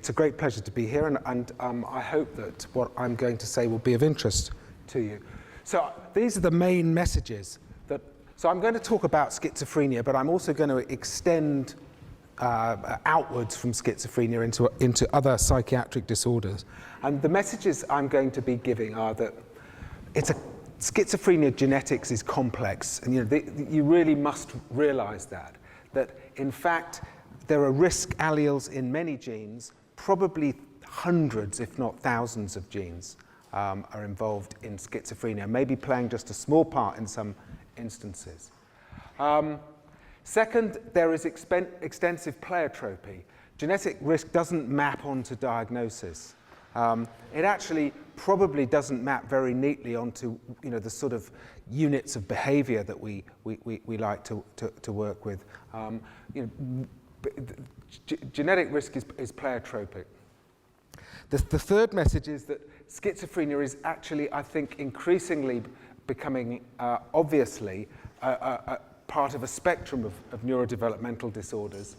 It's a great pleasure to be here, and I hope that what I'm going to say will be of interest to you. So these are the main messages. So I'm going to talk about schizophrenia, but I'm also going to extend outwards from schizophrenia into other psychiatric disorders. And the messages I'm going to be giving are that schizophrenia genetics is complex, and you really must realize that in fact there are risk alleles in many genes, probably hundreds if not thousands of genes are involved in schizophrenia, maybe playing just a small part in some instances. Second, there is extensive pleiotropy. Genetic risk doesn't map onto diagnosis. It actually probably doesn't map very neatly onto the sort of units of behavior that we like to work with. Genetic risk is pleiotropic. The third message is that schizophrenia is actually, I think, increasingly becoming obviously part of a spectrum of neurodevelopmental disorders,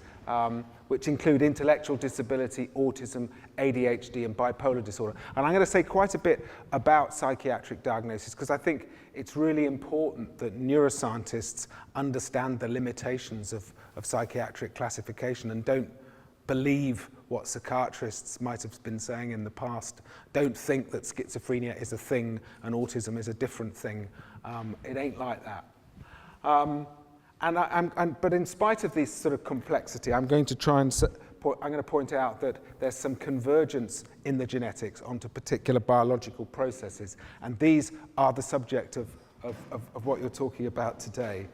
which include intellectual disability, autism, ADHD, and bipolar disorder. And I'm going to say quite a bit about psychiatric diagnosis because I think it's really important that neuroscientists understand the limitations of psychiatric classification and don't believe what psychiatrists might have been saying in the past. Don't think that schizophrenia is a thing and autism is a different thing. It ain't like that. But in spite of this sort of complexity, I'm going to try and point out that there's some convergence in the genetics onto particular biological processes, and these are the subject of what you're talking about today.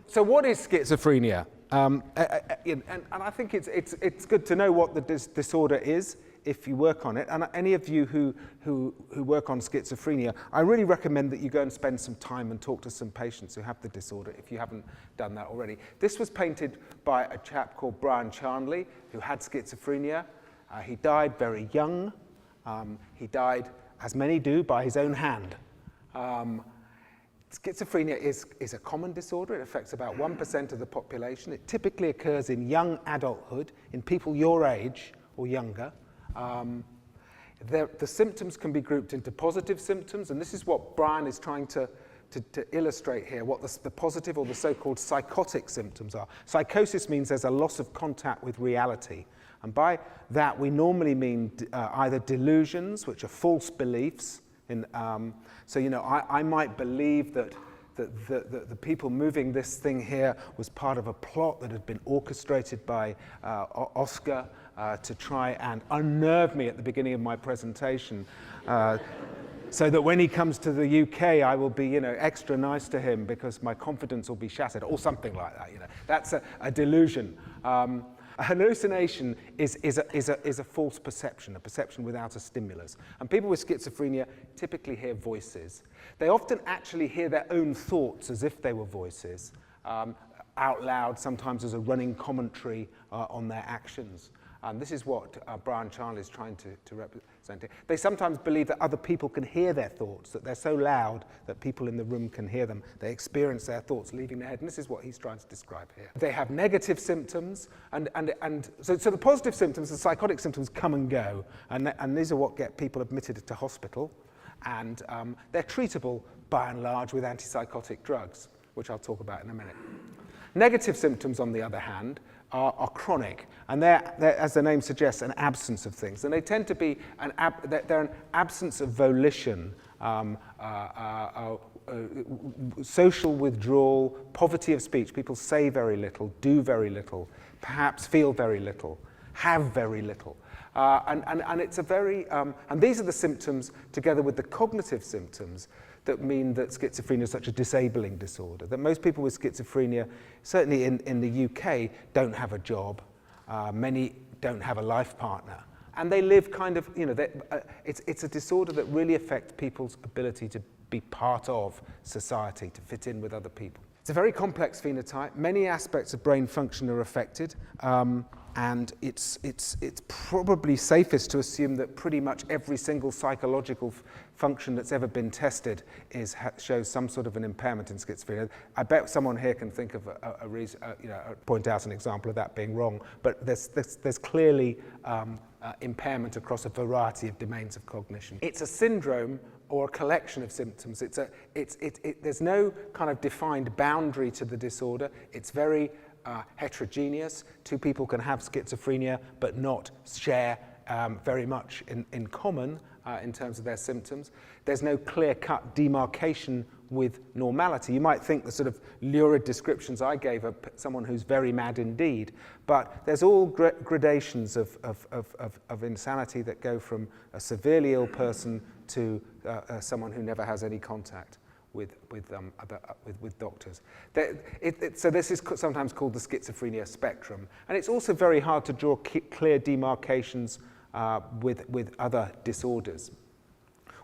So what is schizophrenia? And I think it's good to know what the disorder is if you work on it. And any of you who work on schizophrenia, I really recommend that you go and spend some time and talk to some patients who have the disorder if you haven't done that already. This was painted by a chap called Brian Charnley who had schizophrenia. He died very young. He died, as many do, by his own hand. Schizophrenia is a common disorder. It affects about 1% of the population. It typically occurs in young adulthood, in people your age or younger. The symptoms can be grouped into positive symptoms, and this is what Brian is trying to illustrate here, what the positive or the so-called psychotic symptoms are. Psychosis means there's a loss of contact with reality. And by that, we normally mean either delusions, which are false beliefs. I might believe that the people moving this thing here was part of a plot that had been orchestrated by Oscar to try and unnerve me at the beginning of my presentation, so that when he comes to the UK, I will be, extra nice to him because my confidence will be shattered, or something like that. That's a delusion. A hallucination is a false perception, a perception without a stimulus. And people with schizophrenia typically hear voices. They often actually hear their own thoughts as if they were voices, out loud, sometimes as a running commentary on their actions. And this is what Brian Charnley is trying to represent here. They sometimes believe that other people can hear their thoughts, that they're so loud that people in the room can hear them. They experience their thoughts leaving their head, and this is what he's trying to describe here. They have negative symptoms, and so the positive symptoms, the psychotic symptoms, come and go, and these are what get people admitted to hospital, and they're treatable by and large with antipsychotic drugs, which I'll talk about in a minute. Negative symptoms, on the other hand, are chronic, and they're, as the name suggests, an absence of things. And they tend to be they're an absence of volition, social withdrawal, poverty of speech. People say very little, do very little, perhaps feel very little, have very little. And it's a very, and these are the symptoms, together with the cognitive symptoms, that mean that schizophrenia is such a disabling disorder, that most people with schizophrenia, certainly in the UK, don't have a job, many don't have a life partner, and they live kind of, it's a disorder that really affects people's ability to be part of society, to fit in with other people. It's a very complex phenotype. Many aspects of brain function are affected, and it's probably safest to assume that pretty much every single psychological function that's ever been tested shows some sort of an impairment in schizophrenia. I bet someone here can think of a reason, point out an example of that being wrong, but there's clearly impairment across a variety of domains of cognition. It's a syndrome or a collection of symptoms. There's no kind of defined boundary to the disorder. It's very heterogeneous. Two people can have schizophrenia but not share very much in common in terms of their symptoms. There's no clear-cut demarcation with normality. You might think the sort of lurid descriptions I gave of someone who's very mad indeed, but there's all gradations of insanity that go from a severely ill person to someone who never has any contact with doctors. So this is sometimes called the schizophrenia spectrum, and it's also very hard to draw clear demarcations with other disorders.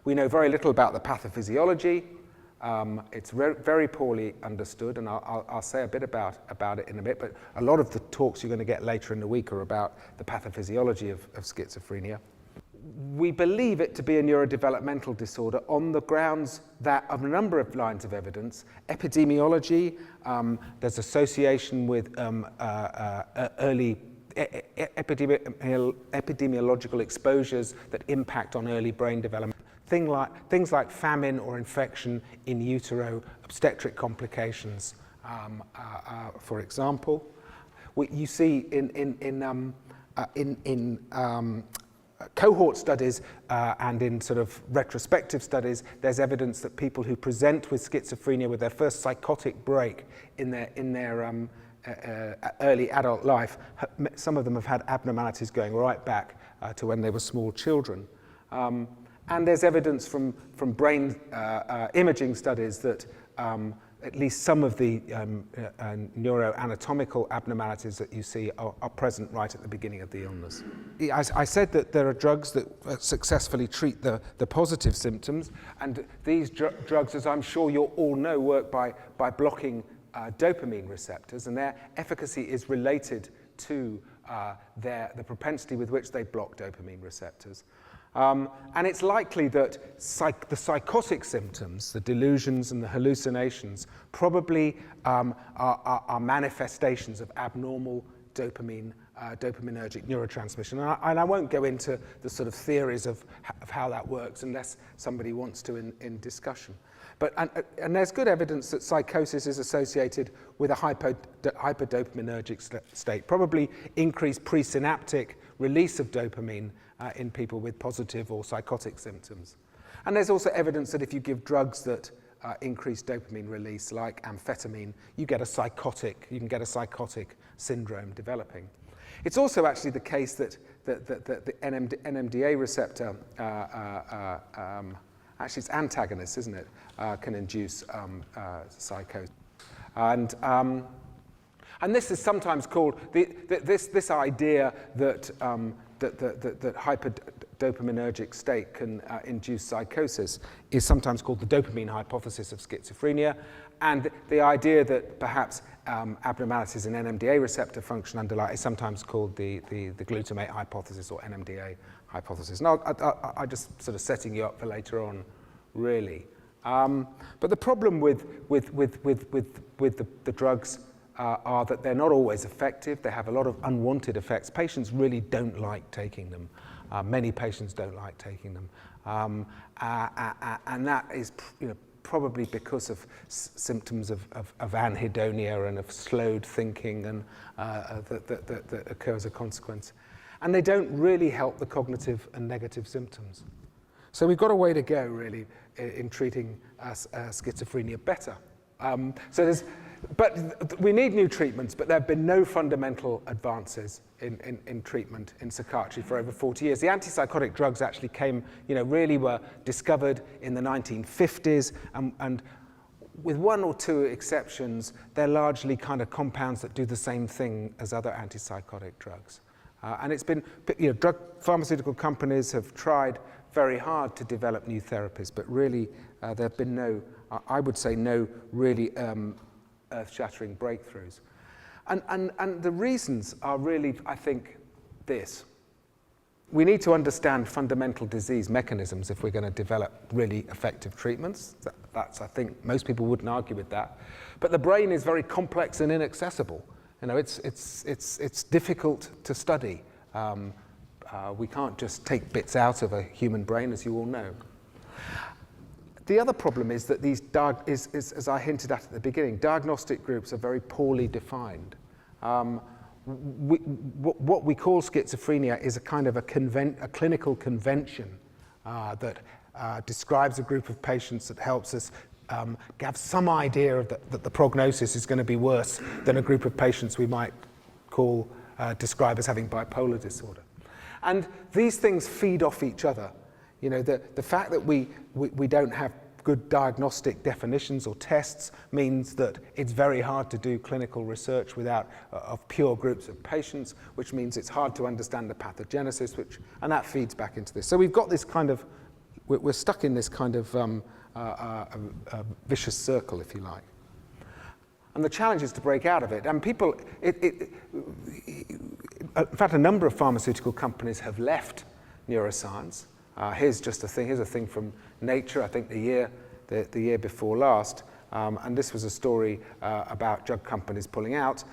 We know very little about the pathophysiology. It's very poorly understood, and I'll say a bit about it in a bit, but a lot of the talks you're going to get later in the week are about the pathophysiology of schizophrenia. We believe it to be a neurodevelopmental disorder on the grounds that of a number of lines of evidence. Epidemiology, there's association with early epidemiological exposures that impact on early brain development. Things like famine or infection in utero, obstetric complications, for example. You see in cohort studies and in sort of retrospective studies, there's evidence that people who present with schizophrenia with their first psychotic break in their early adult life, some of them have had abnormalities going right back to when they were small children. And there's evidence from brain imaging studies that at least some of the neuroanatomical abnormalities that you see are present right at the beginning of the illness. I said that there are drugs that successfully treat the positive symptoms, and these drugs, as I'm sure you all know, work by blocking dopamine receptors, and their efficacy is related to the propensity with which they block dopamine receptors. And it's likely that the psychotic symptoms, the delusions and the hallucinations, probably are manifestations of abnormal dopaminergic neurotransmission. And I won't go into the sort of theories of how that works unless somebody wants to in discussion. And there's good evidence that psychosis is associated with a hyperdopaminergic state, probably increased presynaptic release of dopamine in people with positive or psychotic symptoms. And there's also evidence that if you give drugs that increase dopamine release, like amphetamine, you can get a psychotic syndrome developing. It's also actually the case that the NMDA receptor, actually it's antagonist, isn't it, can induce psychosis. And this is sometimes called, this idea that hyperdopaminergic state can induce psychosis is sometimes called the dopamine hypothesis of schizophrenia, and the idea that perhaps abnormalities in NMDA receptor function underlie is sometimes called the glutamate hypothesis or NMDA hypothesis. Now, I'm just sort of setting you up for later on, really. But the problem with the drugs are that they're not always effective. They have a lot of unwanted effects. Patients really don't like taking them. Many patients don't like taking them. And that is probably because of symptoms of anhedonia and of slowed thinking and that occur as a consequence. And they don't really help the cognitive and negative symptoms. So we've got a way to go, really, in treating schizophrenia better. But we need new treatments, but there have been no fundamental advances in treatment in psychiatry for over 40 years. The antipsychotic drugs actually really were discovered in the 1950s, and with one or two exceptions, they're largely kind of compounds that do the same thing as other antipsychotic drugs. And it's been, pharmaceutical companies have tried very hard to develop new therapies, but really there have been no, I would say, no really earth-shattering breakthroughs. And the reasons are really, I think, this. We need to understand fundamental disease mechanisms if we're going to develop really effective treatments. That's, I think, most people wouldn't argue with that. But the brain is very complex and inaccessible. You know, it's difficult to study. We can't just take bits out of a human brain, as you all know. The other problem is that these, as I hinted at the beginning, diagnostic groups are very poorly defined. What we call schizophrenia is a kind of a clinical convention that describes a group of patients that helps us have some idea of that the prognosis is going to be worse than a group of patients we might describe as having bipolar disorder. And these things feed off each other. You know, the fact that we don't have good diagnostic definitions or tests means that it's very hard to do clinical research without of pure groups of patients, which means it's hard to understand the pathogenesis, and that feeds back into this. So we've got this kind of, we're stuck in this kind of vicious circle, if you like. And the challenge is to break out of it. And people, in fact, a number of pharmaceutical companies have left neuroscience. Here's just a thing. Here's a thing from Nature, I think the year before last, and this was a story about drug companies pulling out.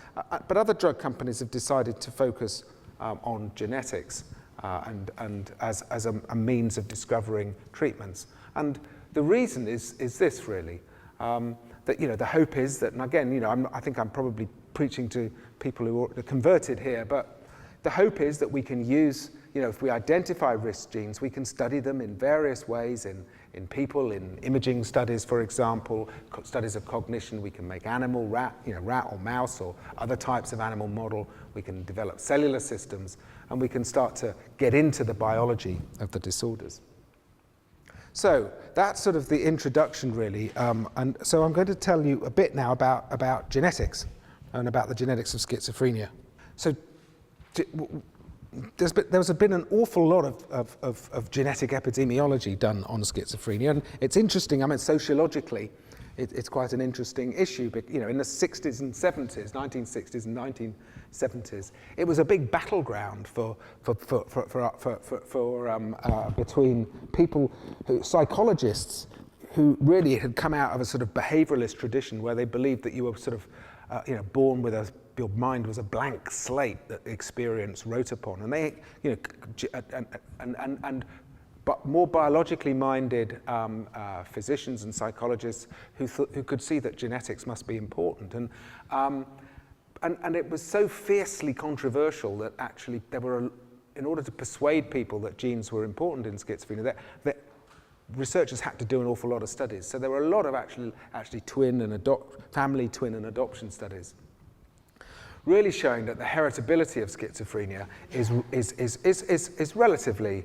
But other drug companies have decided to focus on genetics and as a means of discovering treatments. And the reason is this really, that the hope is that, and again, I think I'm probably preaching to people who are converted here, but the hope is that we can use, if we identify risk genes, we can study them in various ways in people, in imaging studies, for example, studies of cognition. We can make animal, rat or mouse or other types of animal model. We can develop cellular systems, and we can start to get into the biology of the disorders. So that's sort of the introduction, really. And so I'm going to tell you a bit now about genetics and about the genetics of schizophrenia. So there's been an awful lot of genetic epidemiology done on schizophrenia, and it's interesting. I mean, sociologically, it's quite an interesting issue. But in the 60s and 70s, 1960s and 1970s, it was a big battleground between people, psychologists, who really had come out of a sort of behavioralist tradition where they believed that you were sort of born with your mind was a blank slate that the experience wrote upon, and they, but more biologically minded physicians and psychologists who could see that genetics must be important, and it was so fiercely controversial that actually in order to persuade people that genes were important in schizophrenia, that researchers had to do an awful lot of studies. So there were a lot of actually family twin and adoption studies, really showing that the heritability of schizophrenia is relatively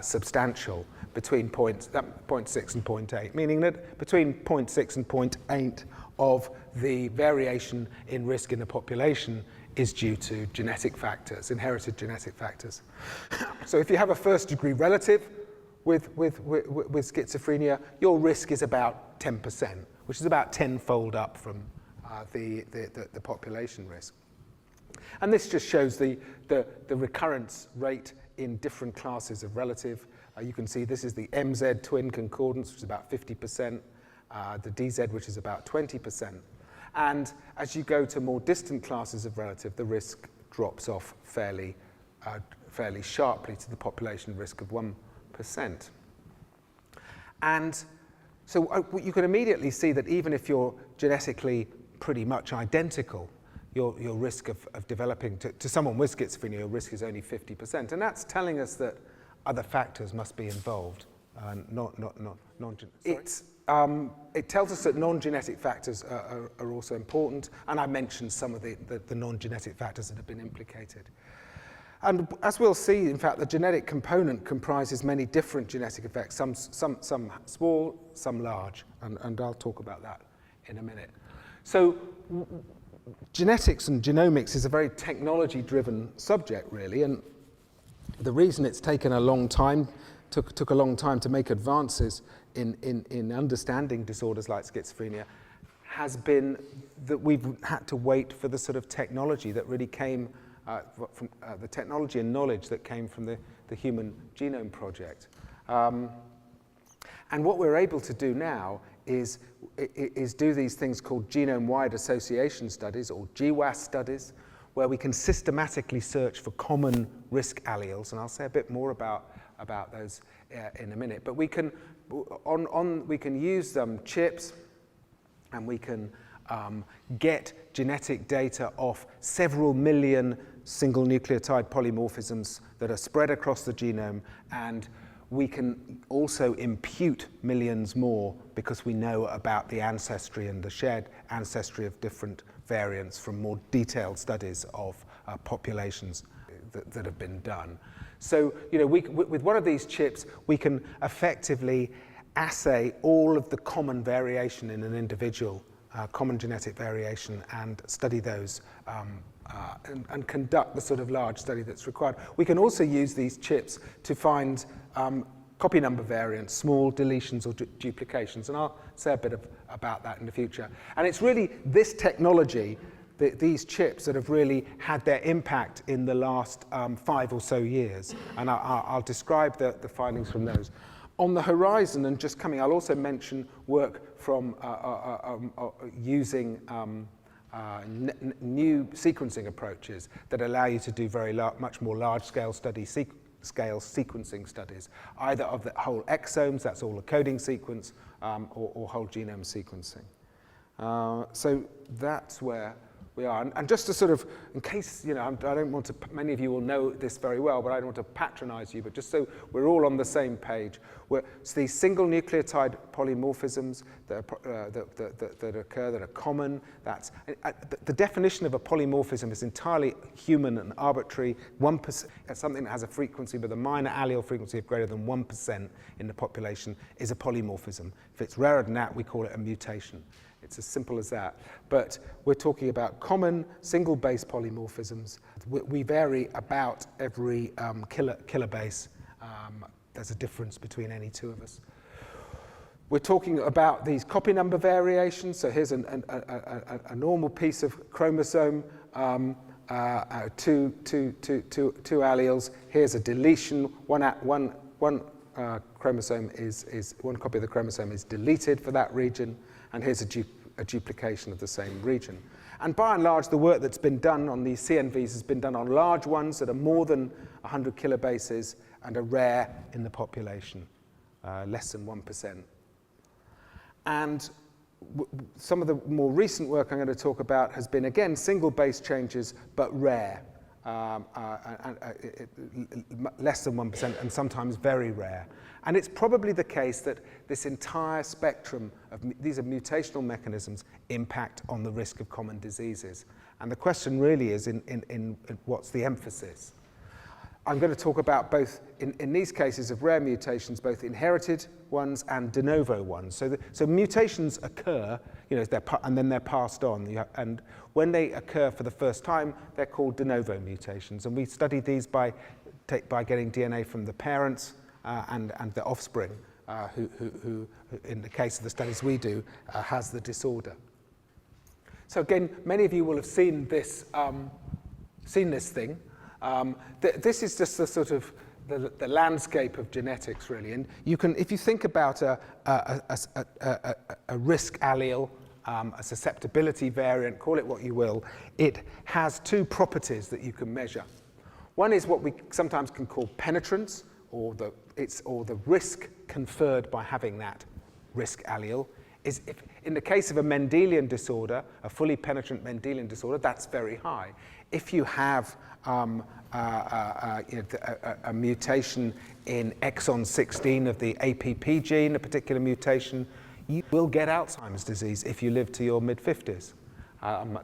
substantial between 0.6 and 0.8, meaning that between 0.6 and 0.8 of the variation in risk in the population is due to genetic factors, inherited genetic factors. So if you have a first-degree relative with schizophrenia, your risk is about 10%, which is about tenfold up from the population risk. And this just shows the recurrence rate in different classes of relative. You can see this is the MZ twin concordance, which is about 50%, the DZ, which is about 20%. And as you go to more distant classes of relative, the risk drops off fairly sharply to the population risk of 1%. And so you can immediately see that even if you're genetically pretty much identical, your risk of developing to someone with schizophrenia, your risk is only 50%. And that's telling us that other factors must be involved, not non-genetic. It tells us that non-genetic factors are also important, and I mentioned some of the non-genetic factors that have been implicated. And as we'll see, in fact, the genetic component comprises many different genetic effects, some small, some large, and I'll talk about that in a minute. So genetics and genomics is a very technology-driven subject, really, and the reason it's taken a long time, took a long time to make advances in understanding disorders like schizophrenia has been that we've had to wait for the sort of technology that really came from the technology and knowledge that came from the Human Genome Project. And what we're able to do now is do these things called Genome-wide association studies, or GWAS studies, where we can systematically search for common risk alleles, and I'll say a bit more about those in a minute. But we can use chips, and we can get genetic data of several million single nucleotide polymorphisms that are spread across the genome, and we can also impute millions more because we know about the ancestry and the shared ancestry of different variants from more detailed studies of populations that have been done. So, with one of these chips, we can effectively assay all of the common variation in an individual, common genetic variation, and study those and conduct the sort of large study that's required. We can also use these chips to find copy number variants, small deletions or duplications, and I'll say a bit about that in the future. And it's really this technology, these chips, that have really had their impact in the last 5 or so years, and I'll describe the findings from those. On the horizon, and just coming, I'll also mention work from using new sequencing approaches that allow you to do much more large-scale sequencing studies, either of the whole exomes, that's all a coding sequence, or whole genome sequencing. So that's where we are. And just to sort of, in case, I don't want to, many of you will know this very well, but I don't want to patronize you, but just so we're all on the same page, so these single nucleotide polymorphisms that occur, that are common, the definition of a polymorphism is entirely human and arbitrary. 1%, something that has a frequency with a minor allele frequency of greater than 1% in the population is a polymorphism. If it's rarer than that, we call it a mutation. It's as simple as that. But we're talking about common single base polymorphisms. We vary about every kilobase. There's a difference between any two of us. We're talking about these copy number variations. So here's a normal piece of chromosome, two alleles. Here's a deletion. One chromosome one copy of the chromosome is deleted for that region, and here's a duplication of the same region. And by and large, the work that's been done on these CNVs has been done on large ones that are more than 100 kilobases and are rare in the population, less than 1%. And some of the more recent work I'm going to talk about has been, again, single base changes, but rare, less than 1%, and sometimes very rare. And it's probably the case that this entire spectrum of these are mutational mechanisms impact on the risk of common diseases. And the question really is in what's the emphasis? I'm going to talk about both, in these cases of rare mutations, both inherited ones and de novo ones. So mutations occur, and then they're passed on. And when they occur for the first time, they're called de novo mutations. And we study these by getting DNA from the parents and the offspring, who, in the case of the studies we do, has the disorder. So again, many of you will have seen this thing. This is just the sort of the landscape of genetics, really. And you can, if you think about a risk allele, a susceptibility variant, call it what you will, it has two properties that you can measure. One is what we sometimes can call penetrance, or the risk conferred by having that risk allele. Is if, in the case of a Mendelian disorder, a fully penetrant Mendelian disorder, that's very high. If you have a mutation in exon 16 of the APP gene, a particular mutation, you will get Alzheimer's disease if you live to your mid-50s.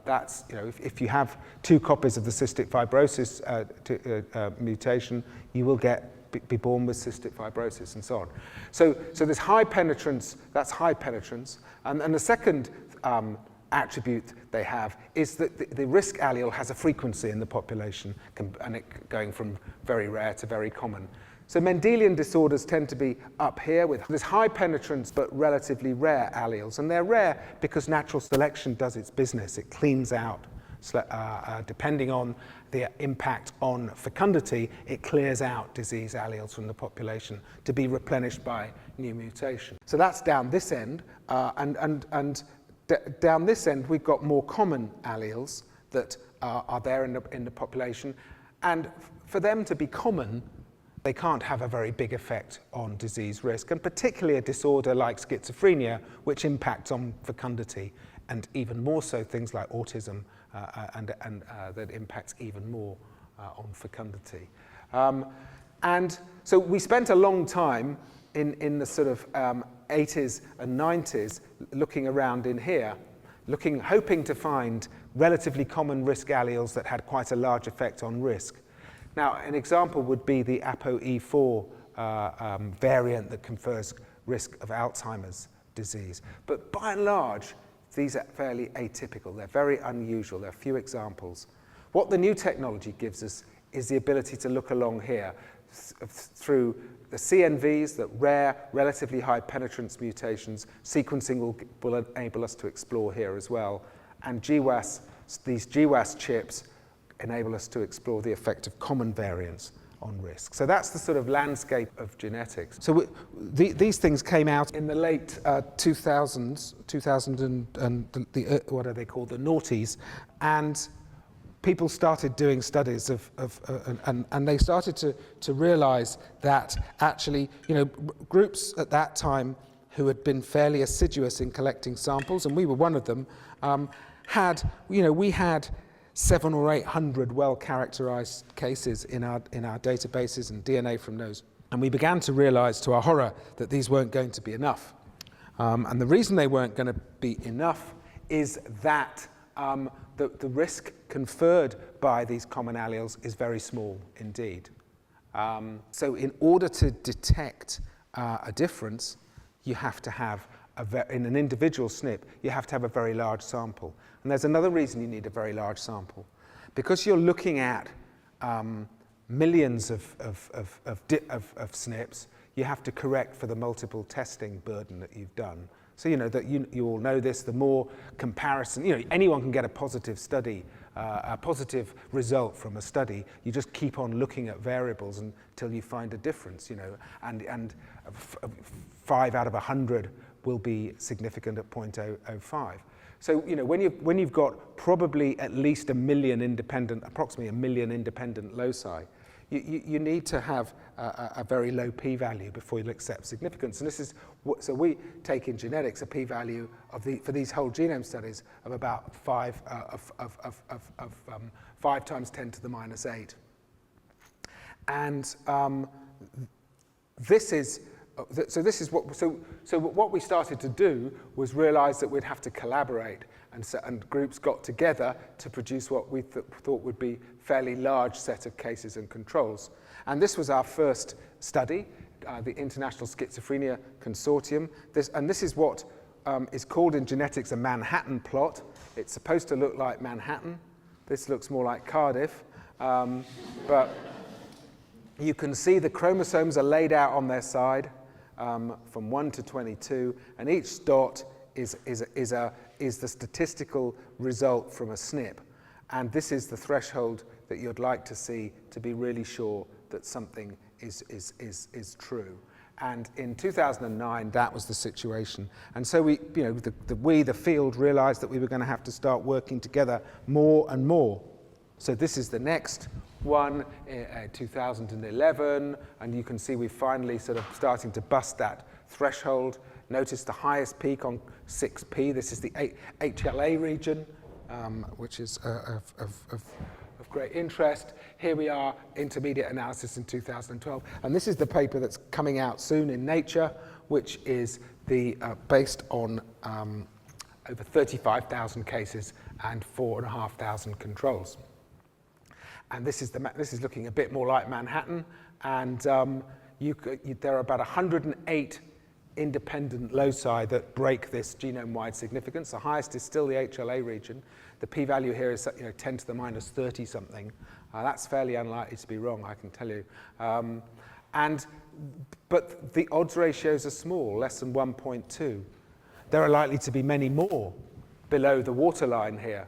That's, if you have 2 copies of the cystic fibrosis mutation, you will be born with cystic fibrosis and so on. So there's high penetrance, that's high penetrance. And the second attribute they have is that the risk allele has a frequency in the population, and it going from very rare to very common. So Mendelian disorders tend to be up here with this high penetrance but relatively rare alleles. And they're rare because natural selection does its business. It cleans out, depending on the impact on fecundity, it clears out disease alleles from the population to be replenished by new mutation. So that's down this end. Down this end, we've got more common alleles that are there in the population. And for them to be common, they can't have a very big effect on disease risk, and particularly a disorder like schizophrenia, which impacts on fecundity, and even more so things like autism, and that impacts even more on fecundity. And so we spent a long time in the sort of 80s and 90s looking around in here, hoping to find relatively common risk alleles that had quite a large effect on risk. Now, an example would be the ApoE4 variant that confers risk of Alzheimer's disease. But by and large, these are fairly atypical. They're very unusual. There are few examples. What the new technology gives us is the ability to look along here through the CNVs, that rare, relatively high penetrance mutations. Sequencing will enable us to explore here as well. And GWAS, these GWAS chips, enable us to explore the effect of common variants on risk. So that's the sort of landscape of genetics. So these things came out in the late 2000s, what are they called, the noughties, and people started doing studies and they started to realize that actually, groups at that time who had been fairly assiduous in collecting samples, and we were one of them, we had 700 or 800 well-characterized cases in our databases and DNA from those. And we began to realize, to our horror, that these weren't going to be enough. And the reason they weren't going to be enough is that the risk conferred by these common alleles is very small indeed. So in order to detect a difference, you have to have, in an individual SNP, you have to have a very large sample. And there's another reason you need a very large sample. Because you're looking at millions of SNPs, you have to correct for the multiple testing burden that you've done. So that you all know this, the more comparison, anyone can get a positive study, a positive result from a study. You just keep on looking at variables until you find a difference, and 5 out of 100 will be significant at 0.005. So, when you've got probably at least approximately a million independent loci, you need to have a very low p-value before you'll accept significance. And this is so we take in genetics a p-value for these whole genome studies of about 5 times 10 to the minus 8. And this is what we started to do was realize that we'd have to collaborate, and groups got together to produce what we thought would be fairly large set of cases and controls. And this was our first study, the International Schizophrenia Consortium. This is what is called in genetics a Manhattan plot. It's supposed to look like Manhattan. This looks more like Cardiff, but you can see the chromosomes are laid out on their side. From 1 to 22, and each dot is the statistical result from a SNP. And this is the threshold that you'd like to see to be really sure that something is true. And in 2009, that was the situation. And so the field realized that we were going to have to start working together more and more. So this is the next one, 2011, and you can see we're finally sort of starting to bust that threshold. Notice the highest peak on 6p. This is the HLA region, which is of great interest. Here we are, intermediate analysis in 2012, and this is the paper that's coming out soon in Nature, which is based on over 35,000 cases and 4,500 controls. And this is looking a bit more like Manhattan, and there are about 108 independent loci that break this genome-wide significance. The highest is still the HLA region. The p-value here is 10 to the minus 30 something. That's fairly unlikely to be wrong, I can tell you. But the odds ratios are small, less than 1.2. There are likely to be many more below the waterline here,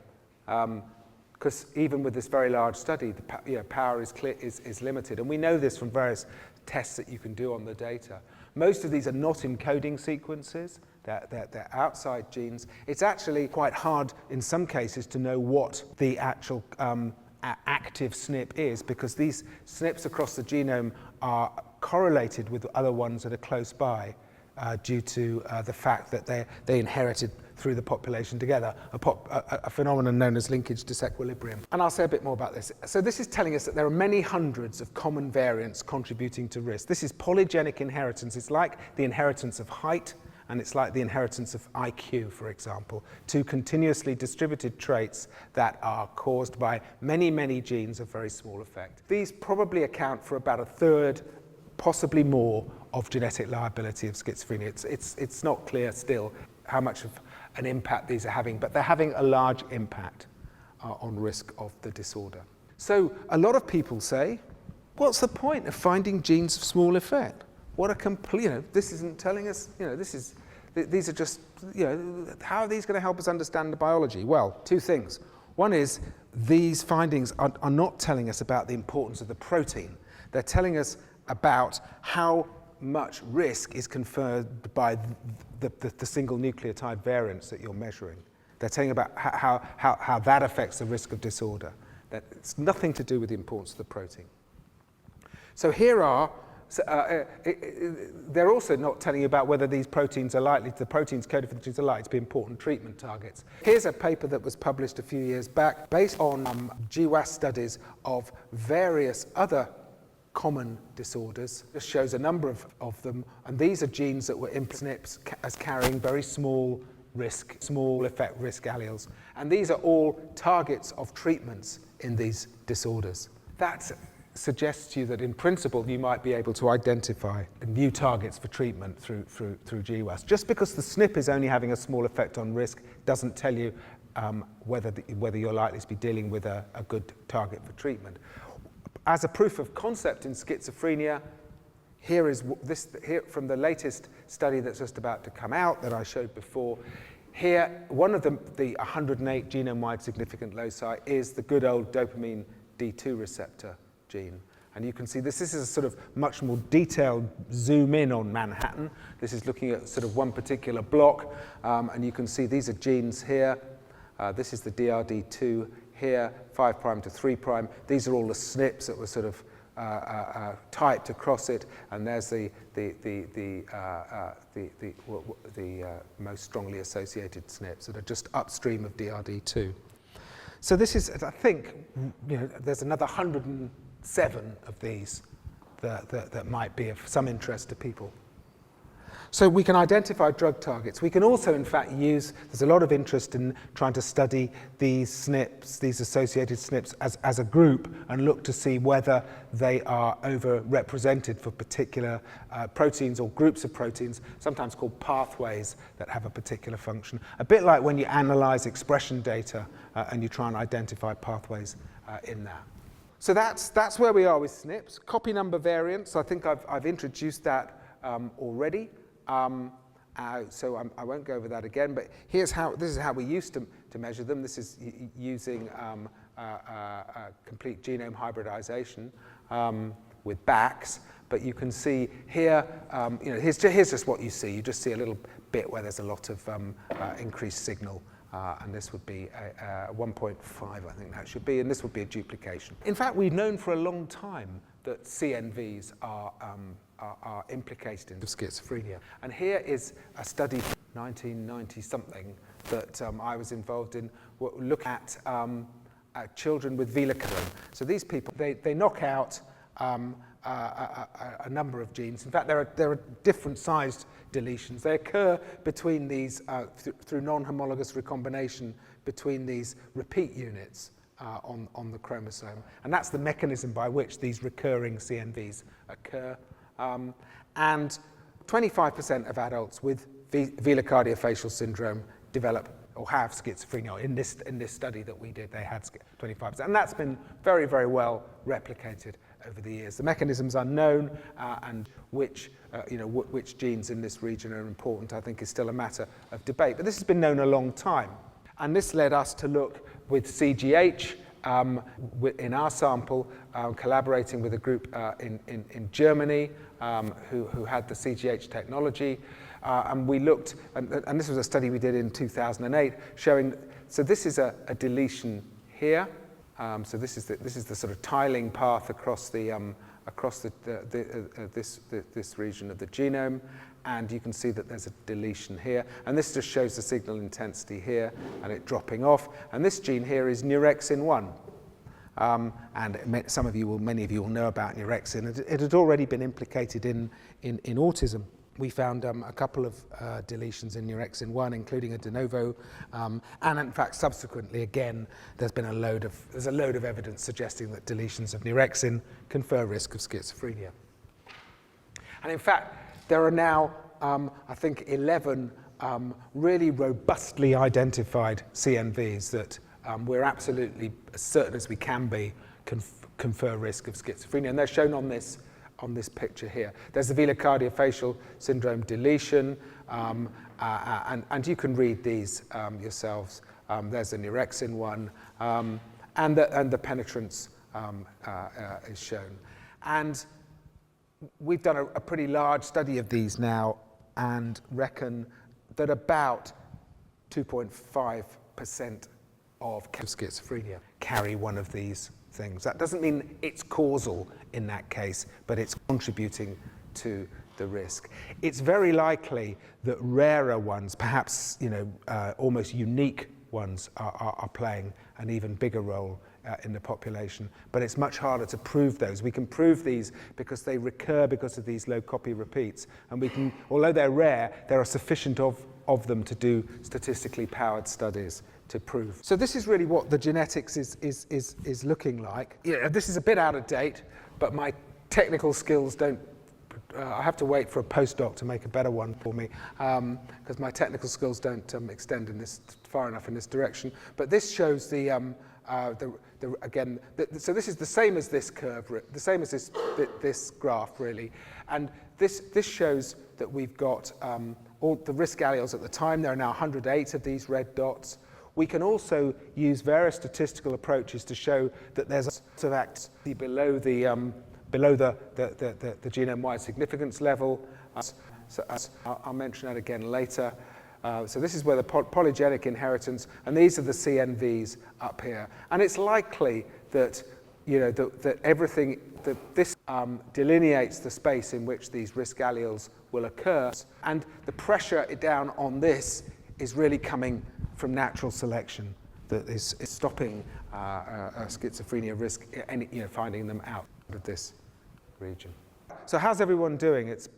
because even with this very large study, the power is limited. And we know this from various tests that you can do on the data. Most of these are not encoding sequences. They're outside genes. It's actually quite hard in some cases to know what the actual active SNP is, because these SNPs across the genome are correlated with other ones that are close by due to the fact that they inherited through the population together, a phenomenon known as linkage disequilibrium. And I'll say a bit more about this. So this is telling us that there are many hundreds of common variants contributing to risk. This is polygenic inheritance. It's like the inheritance of height, and it's like the inheritance of IQ, for example, two continuously distributed traits that are caused by many, many genes of very small effect. These probably account for about a third, possibly more, of genetic liability of schizophrenia. It's not clear still how much of an impact these are having, but they're having a large impact on risk of the disorder. So a lot of people say, what's the point of finding genes of small effect? What a complete, this isn't telling us, these are just, how are these going to help us understand the biology? Well, two things. One is these findings are not telling us about the importance of the protein. They're telling us about how much risk is conferred by the single nucleotide variants that you're measuring. They're telling about how that affects the risk of disorder. It's nothing to do with the importance of the protein. So here are, they're also not telling you about whether these proteins are likely, the proteins coded for the genes are likely to be important treatment targets. Here's a paper that was published a few years back based on GWAS studies of various other common disorders. This shows a number of them, and these are genes that were in SNPs as carrying very small effect risk alleles. And these are all targets of treatments in these disorders. That suggests to you that in principle you might be able to identify new targets for treatment through GWAS. Just because the SNP is only having a small effect on risk doesn't tell you whether you're likely to be dealing with a good target for treatment. As a proof of concept in schizophrenia, here from the latest study that's just about to come out that I showed before. Here, one of the 108 genome-wide significant loci is the good old dopamine D2 receptor gene. And you can see this is a sort of much more detailed zoom in on Manhattan. This is looking at sort of one particular block, and you can see these are genes here. This is the DRD2 here, 5' to 3'. These are all the SNPs that were sort of typed across it, and there's the most strongly associated SNPs that are just upstream of DRD2. So this is, I think, there's another 107 of these that might be of some interest to people. So we can identify drug targets. We can also, in fact, there's a lot of interest in trying to study these SNPs, these associated SNPs as a group, and look to see whether they are overrepresented for particular proteins or groups of proteins, sometimes called pathways that have a particular function. A bit like when you analyze expression data and you try and identify pathways in that. So that's where we are with SNPs. Copy number variants, I think I've introduced that already. So I won't go over that again, but this is how we used to measure them. This is using complete genome hybridization with BACs. But you can see here, here's just what you see. You just see a little bit where there's a lot of increased signal. And this would be 1.5, I think that should be, and this would be a duplication. In fact, we've known for a long time that CNVs are implicated in schizophrenia. And here is a study, 1990-something, that I was involved in, look at children with velacorin. So these people, they knock out a number of genes. In fact, there are different sized deletions. They occur between these, through non-homologous recombination between these repeat units on the chromosome. And that's the mechanism by which these recurring CNVs occur. And 25% of adults with velocardiofacial syndrome develop or have schizophrenia. In this study that we did, they had 25%. And that's been very, very well replicated over the years. The mechanisms are known, and which genes in this region are important, I think, is still a matter of debate. But this has been known a long time. And this led us to look with CGH in our sample, collaborating with a group in Germany who had the CGH technology. And we looked, and this was a study we did in 2008, showing, so this is a deletion here. So this is the sort of tiling path across this region of the genome, and you can see that there's a deletion here, and this just shows the signal intensity here and it dropping off. And this gene here is neurexin 1, and many of you will know about neurexin. It had already been implicated in autism. We found a couple of deletions in neurexin 1, including a Denovo, and in fact, subsequently, again, there's a load of evidence suggesting that deletions of neurexin confer risk of schizophrenia. And in fact, there are now, I think, 11 really robustly identified CNVs that we're absolutely as certain as we can be confer risk of schizophrenia, and they're shown on this picture here. There's the velocardiofacial syndrome deletion, and you can read these yourselves. There's the neurexin one, and the penetrance is shown. And we've done a pretty large study of these now and reckon that about 2.5% of schizophrenia carry one of these things. That doesn't mean it's causal in that case, but it's contributing to the risk. It's very likely that rarer ones, perhaps almost unique ones, are playing an even bigger role in the population, but it's much harder to prove those. We can prove these because they recur because of these low copy repeats, and we can, although they're rare, there are sufficient of them to do statistically powered studies to prove. So this is really what the genetics is looking like. Yeah, this is a bit out of date, but my technical skills don't, I have to wait for a postdoc to make a better one for me, because my technical skills don't extend in this far enough in this direction. But this shows so this is the same as this curve, the same as this graph really, and this shows that we've got all the risk alleles at the time. There are now 108 of these red dots. We can also use various statistical approaches to show that there's a sort of activity below the genome-wide significance level. I'll mention that again later. So this is where the polygenic inheritance, and these are the CNVs up here. And it's likely that this delineates the space in which these risk alleles will occur, and the pressure down on this is really coming from natural selection that is stopping schizophrenia risk, finding them out of this region. So how's everyone doing? It's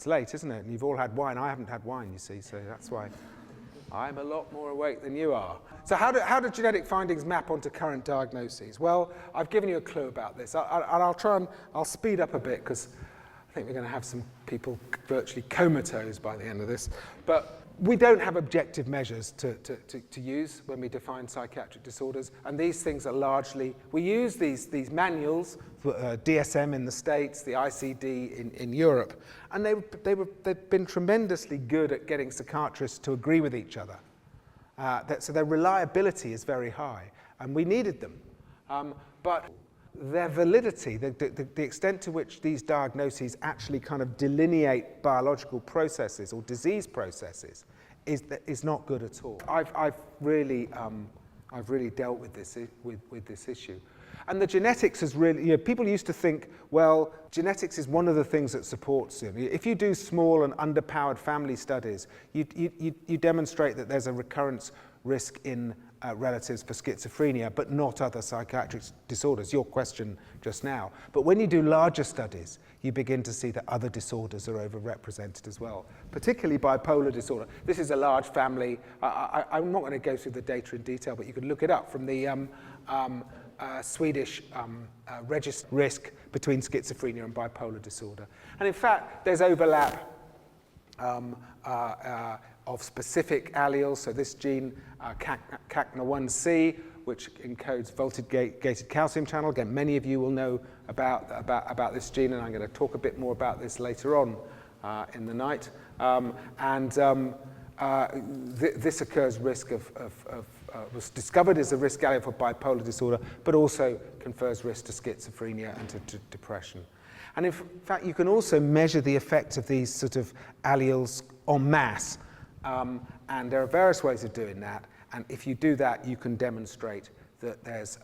late, isn't it? And you've all had wine. I haven't had wine, you see, so that's why I'm a lot more awake than you are. So how do genetic findings map onto current diagnoses? Well, I've given you a clue about this. I'll speed up a bit because I think we're going to have some people virtually comatose by the end of this. But we don't have objective measures to use when we define psychiatric disorders, and these things are largely, we use these manuals, DSM in the States, the ICD in Europe, and they've been tremendously good at getting psychiatrists to agree with each other. So their reliability is very high, and we needed them. But their validity, the extent to which these diagnoses actually kind of delineate biological processes or disease processes is not good at all. I've really dealt with this issue. And the genetics is really, people used to think, well, genetics is one of the things that supports it. If you do small and underpowered family studies, you demonstrate that there's a recurrence risk in relatives for schizophrenia, but not other psychiatric disorders, your question just now. But when you do larger studies, you begin to see that other disorders are overrepresented as well, particularly bipolar disorder. This is a large family. I'm not going to go through the data in detail, but you can look it up from the Swedish registered risk between schizophrenia and bipolar disorder. And in fact, there's overlap of specific alleles. So this gene, CACNA1C, which encodes voltagegated calcium channel. Again, many of you will know about this gene, and I'm going to talk a bit more about this later on in the night. This occurs risk was discovered as a risk allele for bipolar disorder, but also confers risk to schizophrenia and to depression. And in fact, you can also measure the effect of these sort of alleles en masse. And there are various ways of doing that. And if you do that, you can demonstrate that there's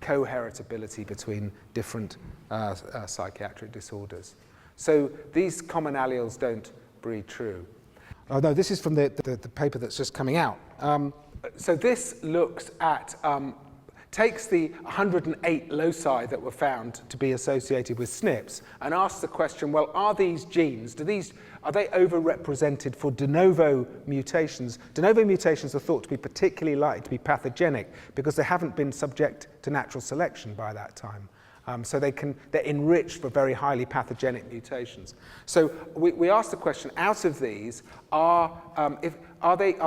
co-heritability between different psychiatric disorders. So these common alleles don't breed true. Oh no, this is from the paper that's just coming out. So this looks at, takes the 108 loci that were found to be associated with SNPs and asks the question, well, are these genes, are they overrepresented for de novo mutations? De novo mutations are thought to be particularly likely to be pathogenic because they haven't been subject to natural selection by that time. So they're enriched for very highly pathogenic mutations. So we asked the question: out of these, are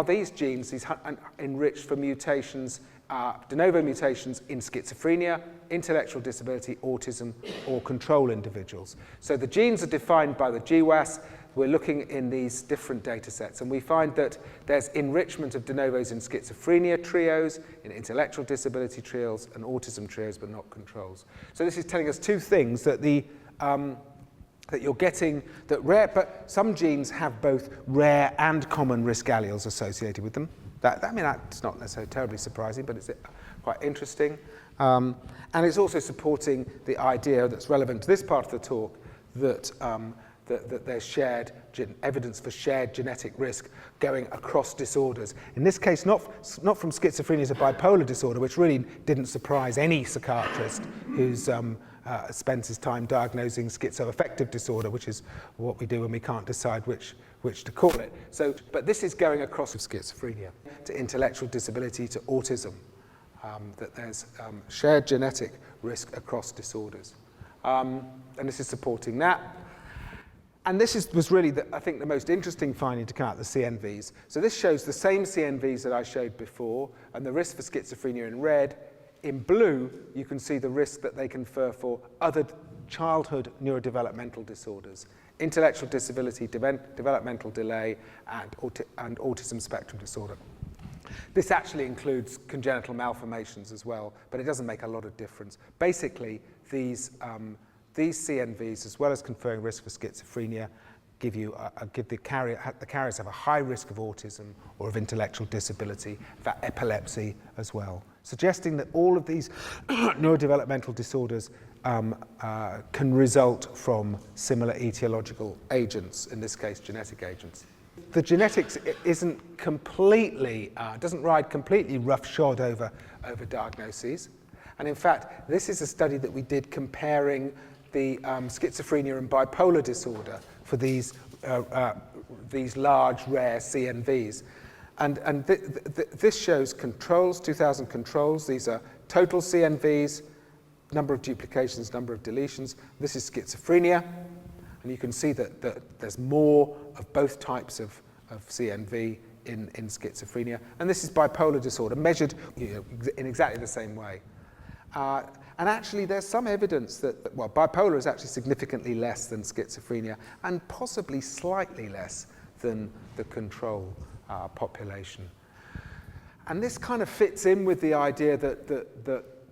these genes enriched for mutations, de novo mutations in schizophrenia, intellectual disability, autism, or control individuals? So the genes are defined by the GWAS. We're looking in these different data sets, and we find that there's enrichment of de novos in schizophrenia trios, in intellectual disability trios, and autism trios, but not controls. So this is telling us two things: that that you're getting that but some genes have both rare and common risk alleles associated with them. That's not necessarily terribly surprising, but it's quite interesting. And it's also supporting the idea that's relevant to this part of the talk that that there's evidence for shared genetic risk going across disorders. In this case, not from schizophrenia to bipolar disorder, which really didn't surprise any psychiatrist who's spends his time diagnosing schizoaffective disorder, which is what we do when we can't decide which to call it. So, but this is going across schizophrenia to intellectual disability to autism, that there's shared genetic risk across disorders. And this is supporting that. And this was really, I think, the most interesting finding to come out of the CNVs. So this shows the same CNVs that I showed before, and the risk for schizophrenia in red. In blue, you can see the risk that they confer for other childhood neurodevelopmental disorders, intellectual disability, developmental delay, and autism spectrum disorder. This actually includes congenital malformations as well, but it doesn't make a lot of difference. Basically, these CNVs, as well as conferring risk for schizophrenia, give the carriers have a high risk of autism or of intellectual disability, in fact epilepsy as well, suggesting that all of these neurodevelopmental disorders can result from similar etiological agents, in this case genetic agents. The genetics isn't completely, doesn't ride completely roughshod over diagnoses, and in fact this is a study that we did comparing the schizophrenia and bipolar disorder for these large, rare CNVs. And this shows controls, 2,000 controls. These are total CNVs, number of duplications, number of deletions. This is schizophrenia. And you can see that there's more of both types of CNV in schizophrenia. And this is bipolar disorder, measured in exactly the same way. And actually, there's some evidence that, well, bipolar is actually significantly less than schizophrenia and possibly slightly less than the control population. And this kind of fits in with the idea that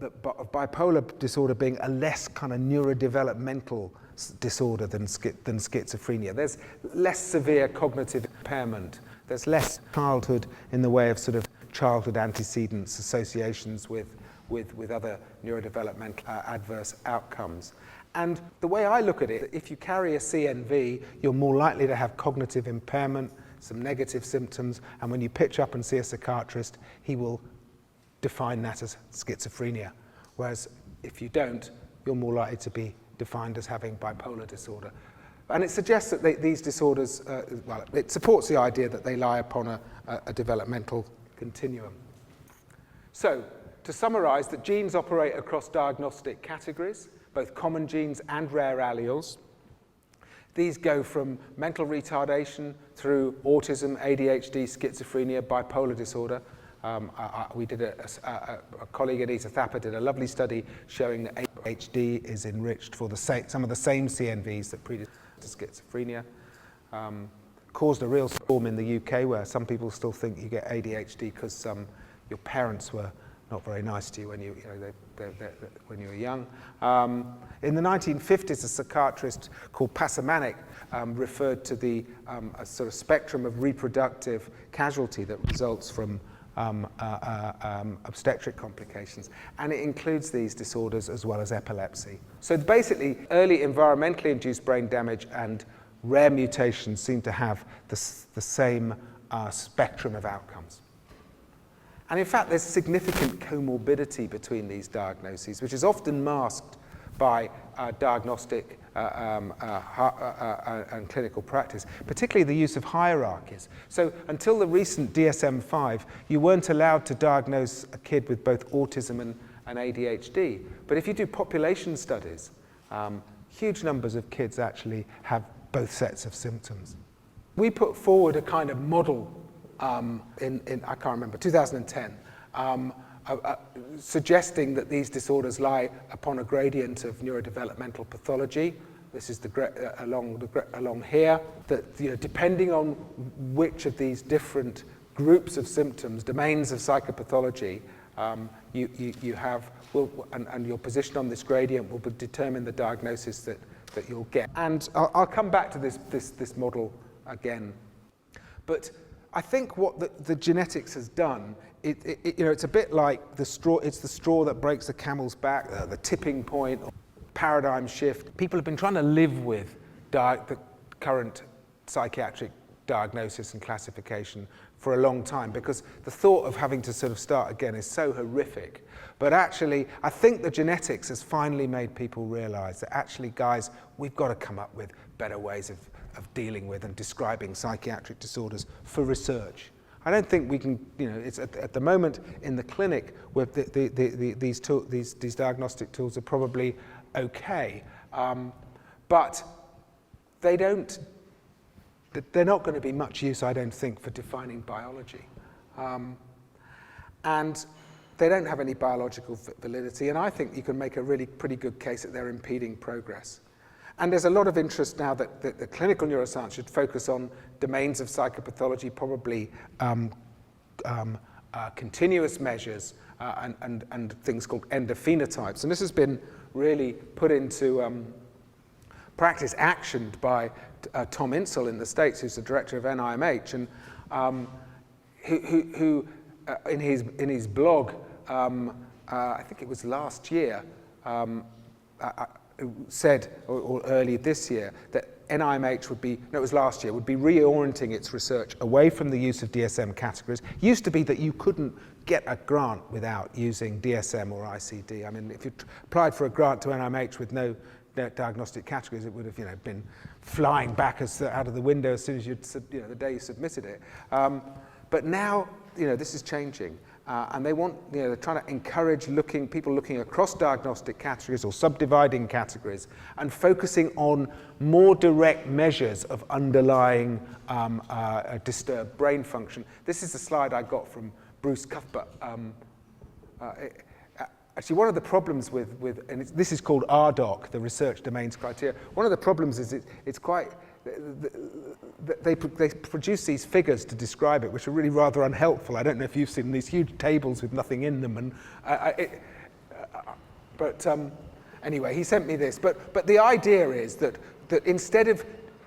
bipolar disorder being a less kind of neurodevelopmental disorder than schizophrenia. There's less severe cognitive impairment. There's less childhood in the way of sort of childhood antecedents, associations with other neurodevelopmental adverse outcomes. And the way I look at it, if you carry a CNV, you're more likely to have cognitive impairment, some negative symptoms, and when you pitch up and see a psychiatrist, he will define that as schizophrenia. Whereas if you don't, you're more likely to be defined as having bipolar disorder. And it suggests that these disorders, well, it supports the idea that they lie upon a developmental continuum. So, to summarize, that genes operate across diagnostic categories, both common genes and rare alleles. These go from mental retardation through autism, ADHD, schizophrenia, bipolar disorder. We did a colleague Anita Thapar did a lovely study showing that ADHD is enriched for some of the same CNVs that predispose to schizophrenia. Caused a real storm in the UK where some people still think you get ADHD because your parents were not very nice to you when when you were young. In the 1950s, a psychiatrist called Postsynaptic referred to the a sort of spectrum of reproductive casualty that results from obstetric complications, and it includes these disorders as well as epilepsy. So basically, early environmentally induced brain damage and rare mutations seem to have the same spectrum of outcomes. And in fact, there's significant comorbidity between these diagnoses, which is often masked by diagnostic and clinical practice, particularly the use of hierarchies. So until the recent DSM-5, you weren't allowed to diagnose a kid with both autism and ADHD. But if you do population studies, huge numbers of kids actually have both sets of symptoms. We put forward a kind of model in I can't remember, 2010, suggesting that these disorders lie upon a gradient of neurodevelopmental pathology. This is along here, that depending on which of these different groups of symptoms, domains of psychopathology, you have, and your position on this gradient will determine the diagnosis that you'll get. And I'll come back to this model again. But I think what the genetics has done, it's a bit like the straw. It's the straw that breaks the camel's back, the tipping point, paradigm shift. People have been trying to live with the current psychiatric diagnosis and classification for a long time, because the thought of having to sort of start again is so horrific. But actually, I think the genetics has finally made people realize that actually, guys, we've got to come up with better ways of dealing with and describing psychiatric disorders for research. I don't think we can, it's at the moment in the clinic where these diagnostic tools are probably okay, but they're not going to be much use, I don't think, for defining biology. And they don't have any biological validity, and I think you can make a really pretty good case that they're impeding progress. And there's a lot of interest now that the clinical neuroscience should focus on domains of psychopathology, probably continuous measures and things called endophenotypes. And this has been really put into practice, actioned by Tom Insel in the States, who's the director of NIMH, and who in his blog, I think it was last year, said, or early this year, that NIMH would be, no, it was last year, would be reorienting its research away from the use of DSM categories. It used to be that you couldn't get a grant without using DSM or ICD. I mean, if you applied for a grant to NIMH with no diagnostic categories, it would have been flying back out of the window as soon as the day you submitted it. But now, this is changing. And they want, they're trying to encourage people looking across diagnostic categories or subdividing categories and focusing on more direct measures of underlying disturbed brain function. This is a slide I got from Bruce Cuthbert. Actually, one of the problems and this is called RDoC, the Research Domains Criteria. One of the problems is it's quite, they produce these figures to describe it, which are really rather unhelpful. I don't know if you've seen these huge tables with nothing in them. And anyway, he sent me this. But the idea is that instead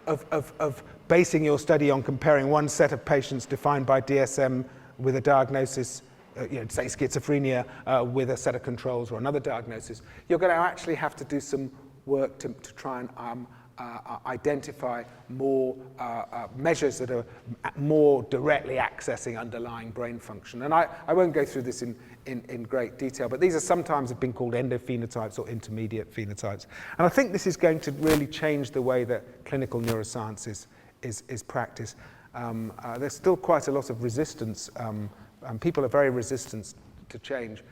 of basing your study on comparing one set of patients defined by DSM with a diagnosis, say schizophrenia, with a set of controls or another diagnosis, you're going to actually have to do some work to try and identify more measures that are more directly accessing underlying brain function. And I won't go through this in great detail, but these are sometimes have been called endophenotypes or intermediate phenotypes. And I think this is going to really change the way that clinical neuroscience is practiced. There's still quite a lot of resistance, and people are very resistant to change.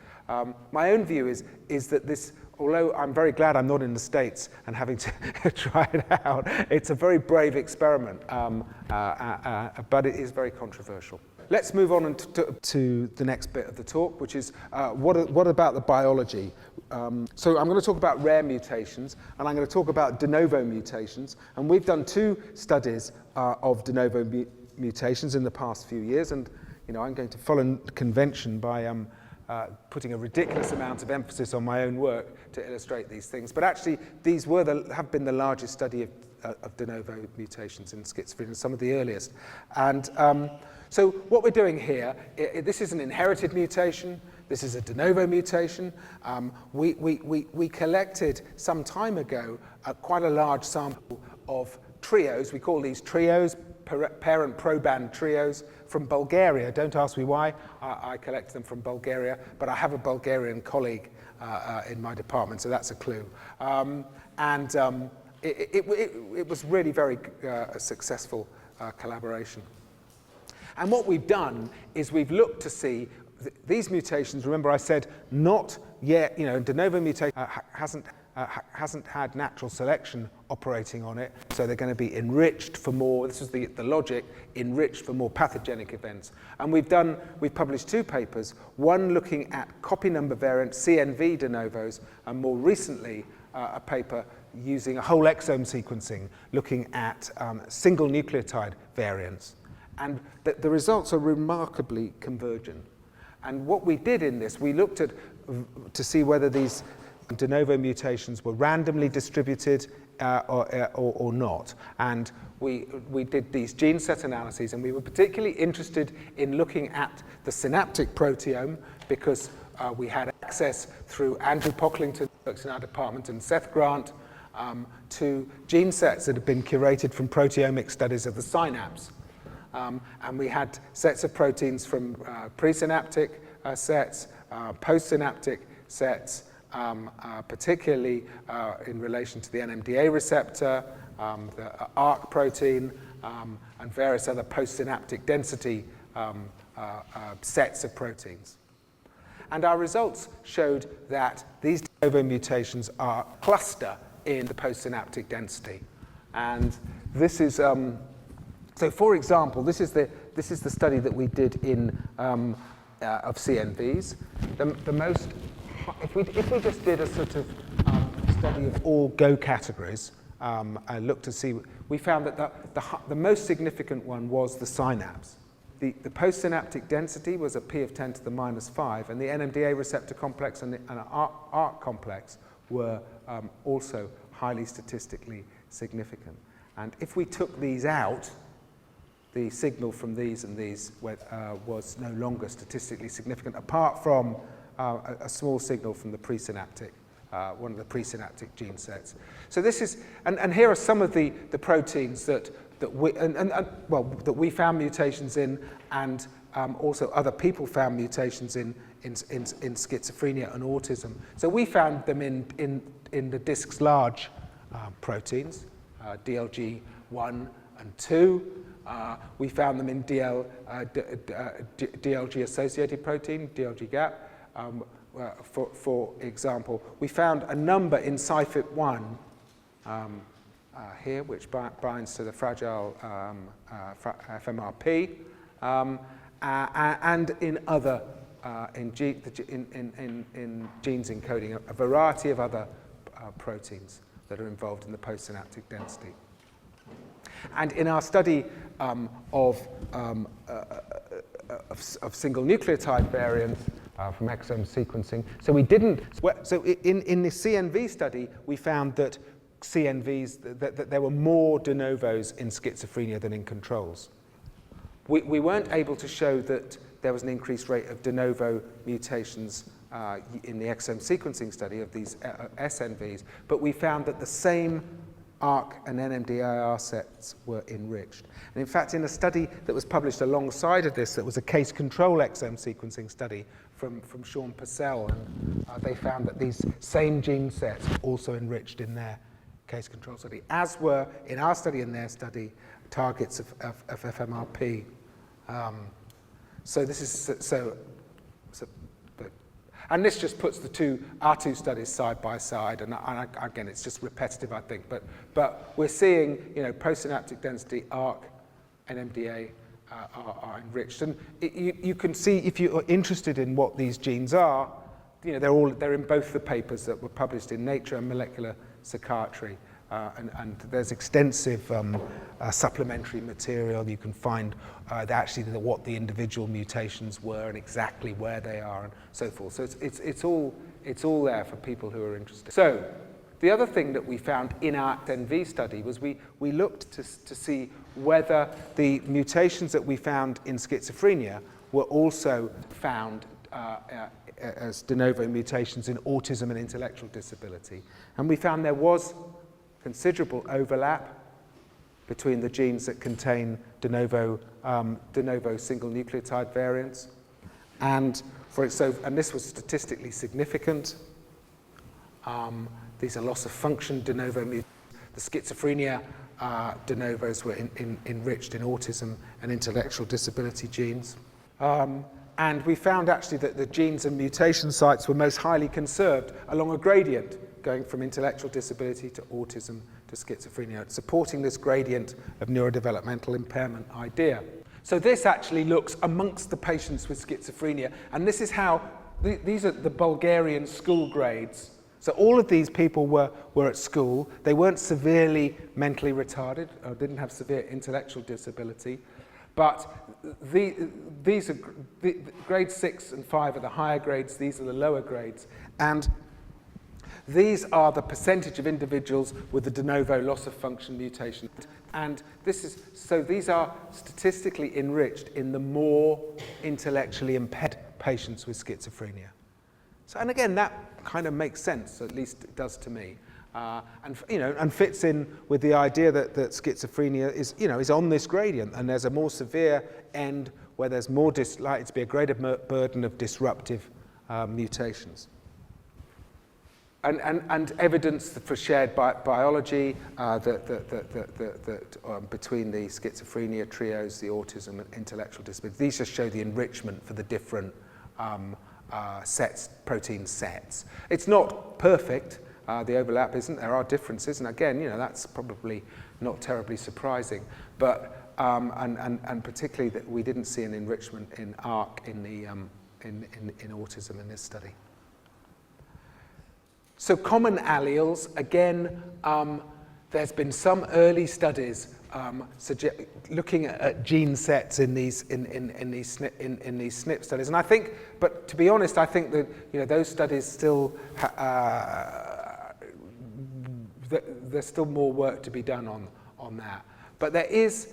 My own view is that this, although I'm very glad I'm not in the States and having to try it out, it's a very brave experiment, but it is very controversial. Let's move on to the next bit of the talk, which is what about the biology? So I'm going to talk about rare mutations, and I'm going to talk about de novo mutations. And we've done 2 studies of de novo mutations in the past few years, and I'm going to follow convention by putting a ridiculous amount of emphasis on my own work to illustrate these things. But actually, these have been the largest study of de novo mutations in schizophrenia, some of the earliest. And so what we're doing here, this is an inherited mutation. This is a de novo mutation. We collected some time ago quite a large sample of trios. We call these trios, parent-proband trios, from Bulgaria. Don't ask me why I collect them from Bulgaria, but I have a Bulgarian colleague in my department, so that's a clue. It was really very a successful collaboration. And what we've done is we've looked to see these mutations. Remember I said not yet, de novo mutation hasn't had natural selection operating on it, so they're going to be enriched for more, this is the logic, enriched for more pathogenic events. And we've published 2 papers, one looking at copy number variant CNV de novos, and more recently a paper using a whole exome sequencing looking at single nucleotide variants. And the results are remarkably convergent. And what we did in this, we looked at to see whether these de novo mutations were randomly distributed or not. And we did these gene set analyses, and we were particularly interested in looking at the synaptic proteome because we had access through Andrew Pocklington, who works in our department, and Seth Grant, to gene sets that had been curated from proteomic studies of the synapse. And we had sets of proteins from presynaptic sets, postsynaptic sets, particularly in relation to the NMDA receptor, the ARC protein, and various other postsynaptic density sets of proteins. And our results showed that these de novo mutations are cluster in the postsynaptic density. And this is so, for example, this is the study that we did in of CNVs. The most, if we just did a sort of study of all Go categories and looked to see, we found that the most significant one was the synapse. The postsynaptic density was a p of 10 to the minus 5, and the NMDA receptor complex and an ARC complex were also highly statistically significant. And if we took these out, the signal from these and these was no longer statistically significant, apart from a small signal from the presynaptic, one of the presynaptic gene sets. So this is, and here are some of the proteins that we found mutations in, and also other people found mutations in schizophrenia and autism. So we found them in the discs large proteins, DLG1 and 2. We found them in DLG-associated protein, DLG gap, for example. We found a number in CYFIP1 here, which binds to the fragile FMRP, and in other in genes encoding a variety of other proteins that are involved in the postsynaptic density. And in our study of single nucleotide variants from exome sequencing, so we didn't. So in the CNV study, we found that CNVs that there were more de novos in schizophrenia than in controls. We weren't able to show that there was an increased rate of de novo mutations in the exome sequencing study of these SNVs, but we found that the same ARC and NMDAR sets were enriched. And in fact, in a study that was published alongside of this, that was a case control exome sequencing study from Sean Purcell, and they found that these same gene sets also enriched in their case control study, as were in our study and their study targets of FMRP. So this is And this just puts our two studies side by side, and again, it's just repetitive, I think. But we're seeing, postsynaptic density, ARC, NMDA are enriched, and you can see if you're interested in what these genes are. They're in both the papers that were published in Nature and Molecular Psychiatry, and there's extensive supplementary material. You can find what the individual mutations were and exactly where they are and so forth. So it's all there for people who are interested. So the other thing that we found in our CNV study was we looked to see whether the mutations that we found in schizophrenia were also found as de novo mutations in autism and intellectual disability. And we found there was considerable overlap between the genes that contain de novo single nucleotide variants. And this was statistically significant. These are loss of function de novo mutations. The schizophrenia de novos were enriched in autism and intellectual disability genes. And we found actually that the genes and mutation sites were most highly conserved along a gradient going from intellectual disability to autism to schizophrenia, supporting this gradient of neurodevelopmental impairment idea. So this actually looks amongst the patients with schizophrenia, and this is how, these are the Bulgarian school grades. So all of these people were at school. They weren't severely mentally retarded or didn't have severe intellectual disability. But these are grades 6 and 5 are the higher grades, these are the lower grades. And these are the percentage of individuals with the de novo loss of function mutation. And these are statistically enriched in the more intellectually impaired patients with schizophrenia. So, and again, that kind of makes sense, at least it does to me. And fits in with the idea that schizophrenia is on this gradient, and there's a more severe end where there's more likely to be a greater burden of disruptive mutations. And evidence for shared biology between the schizophrenia trios, the autism and intellectual disability. These just show the enrichment for the different protein sets. It's not perfect. The overlap isn't. There are differences, and again, that's probably not terribly surprising. But and particularly that we didn't see an enrichment in ARC in autism in this study. So common alleles, again, there's been some early studies looking at gene sets in these SNP studies, and I think, but to be honest, I think that those studies still. There's still more work to be done on that. But there is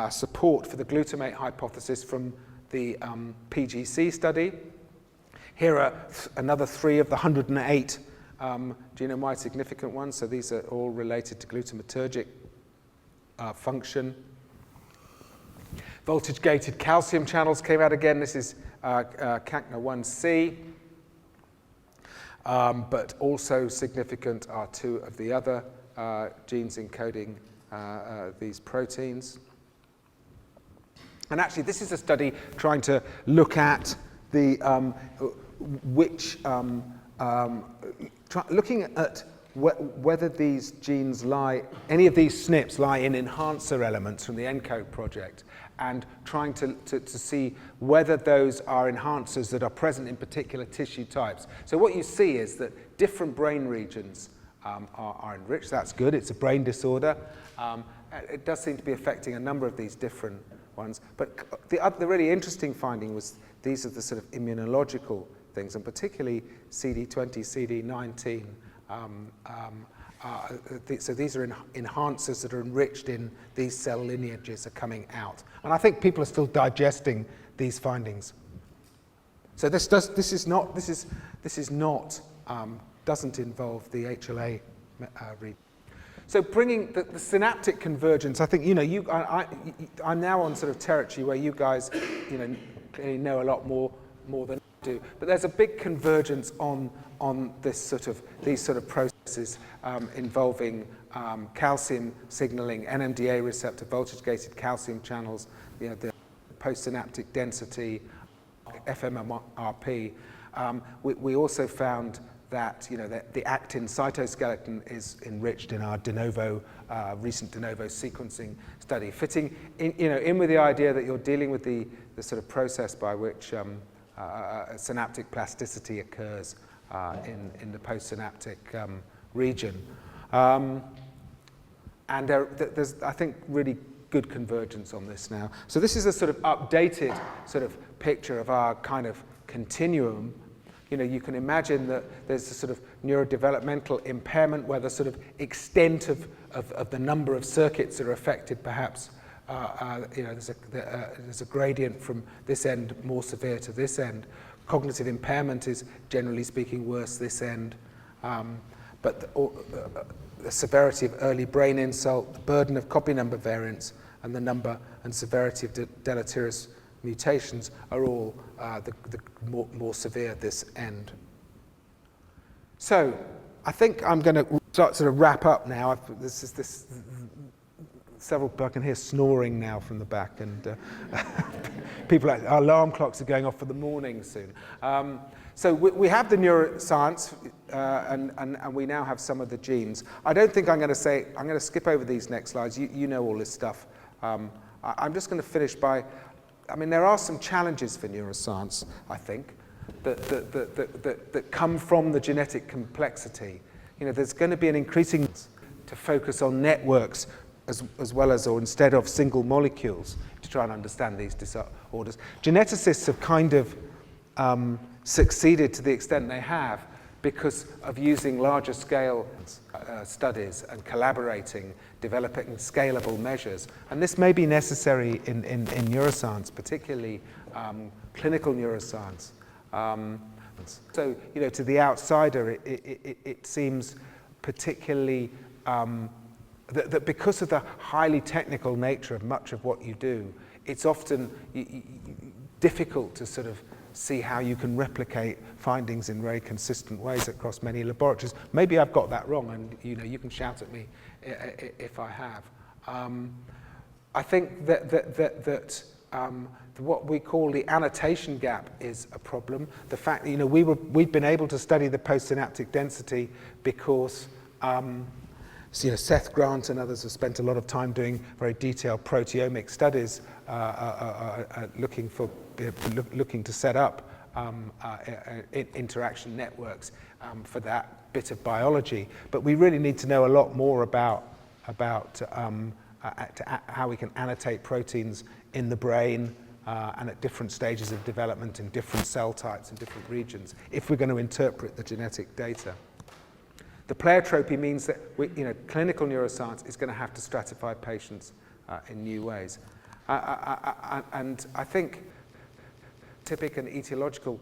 support for the glutamate hypothesis from the PGC study. Here are another 3 of the 108 genome-wide significant ones. So these are all related to glutamatergic function. Voltage-gated calcium channels came out again. This is CACNA1C. But also significant are 2 of the other genes encoding these proteins. And actually, this is a study trying to look at the looking at whether these genes any of these SNPs lie in enhancer elements from the ENCODE project, and trying to see whether those are enhancers that are present in particular tissue types. So what you see is that different brain regions are enriched. That's good. It's a brain disorder. It does seem to be affecting a number of these different ones. But the really interesting finding was these are the sort of immunological things, and particularly CD20, CD19. So these are enhancers that are enriched in these cell lineages are coming out, and I think people are still digesting these findings. So this doesn't involve the HLA region. So bringing the synaptic convergence, I think I'm now on sort of territory where you guys clearly know a lot more than I do, but there's a big convergence on these sort of processes involving calcium signaling, NMDA receptor, voltage-gated calcium channels, the postsynaptic density, FMRP, We also found that, the actin cytoskeleton is enriched in our Denovo, recent Denovo sequencing study, fitting in with the idea that you're dealing with the sort of process by which synaptic plasticity occurs in the postsynaptic region. And there's, I think, really good convergence on this now. So this is a sort of updated sort of picture of our kind of continuum. You can imagine that there's a sort of neurodevelopmental impairment where the sort of extent of the number of circuits that are affected perhaps, there's a gradient from this end more severe to this end. Cognitive impairment is, generally speaking, worse this end. But the severity of early brain insult, the burden of copy number variants, and the number and severity of deleterious mutations are all the more severe at this end. So I think I'm going to start sort of wrap up now. Several people I can hear snoring now from the back, and people, our alarm clocks are going off for the morning soon. So we have the neuroscience, and we now have some of the genes. I don't think I'm going to skip over these next slides. You know all this stuff. I'm just going to finish by, there are some challenges for neuroscience, I think, that come from the genetic complexity. There's going to be an increasing to focus on networks as well as, or instead of, single molecules to try and understand these disorders. Geneticists have kind of succeeded to the extent they have because of using larger scale studies and collaborating, developing scalable measures. And this may be necessary in neuroscience, particularly clinical neuroscience. So, to the outsider, it seems particularly that because of the highly technical nature of much of what you do, it's often difficult to sort of see how you can replicate findings in very consistent ways across many laboratories. Maybe I've got that wrong, and you can shout at me if I have. I think that what we call the annotation gap is a problem. The fact that we've been able to study the postsynaptic density because Seth Grant and others have spent a lot of time doing very detailed proteomic studies, looking to set up interaction networks for that bit of biology. But we really need to know a lot more about how we can annotate proteins in the brain and at different stages of development in different cell types and different regions if we're going to interpret the genetic data. The pleiotropy means that clinical neuroscience is going to have to stratify patients in new ways. And I think typic and etiological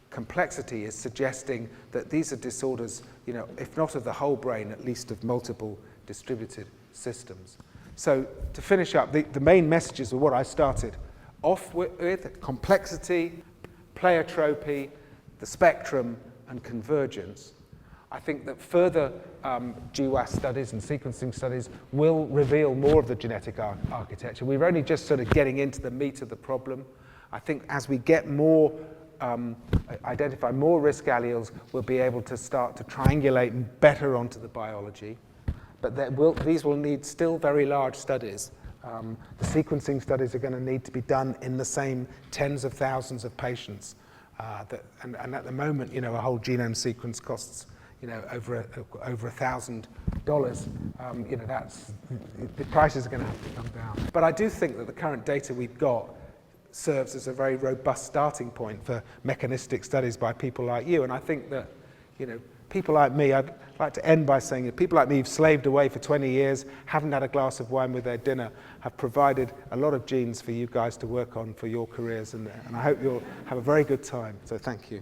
complexity is suggesting that these are disorders, if not of the whole brain, at least of multiple distributed systems. So to finish up, the main messages are what I started off with: complexity, pleiotropy, the spectrum, and convergence. I think that further GWAS studies and sequencing studies will reveal more of the genetic architecture. We're only just sort of getting into the meat of the problem. I think as we get more, identify more risk alleles, we'll be able to start to triangulate better onto the biology. But these will need still very large studies. The sequencing studies are going to need to be done in the same tens of thousands of patients. And at the moment, a whole genome sequence costs over $1,000, the prices are going to have to come down. But I do think that the current data we've got serves as a very robust starting point for mechanistic studies by people like you. And I think that, people like me, I'd like to end by saying that people like me who've slaved away for 20 years, haven't had a glass of wine with their dinner, have provided a lot of genes for you guys to work on for your careers. And I hope you'll have a very good time. So thank you.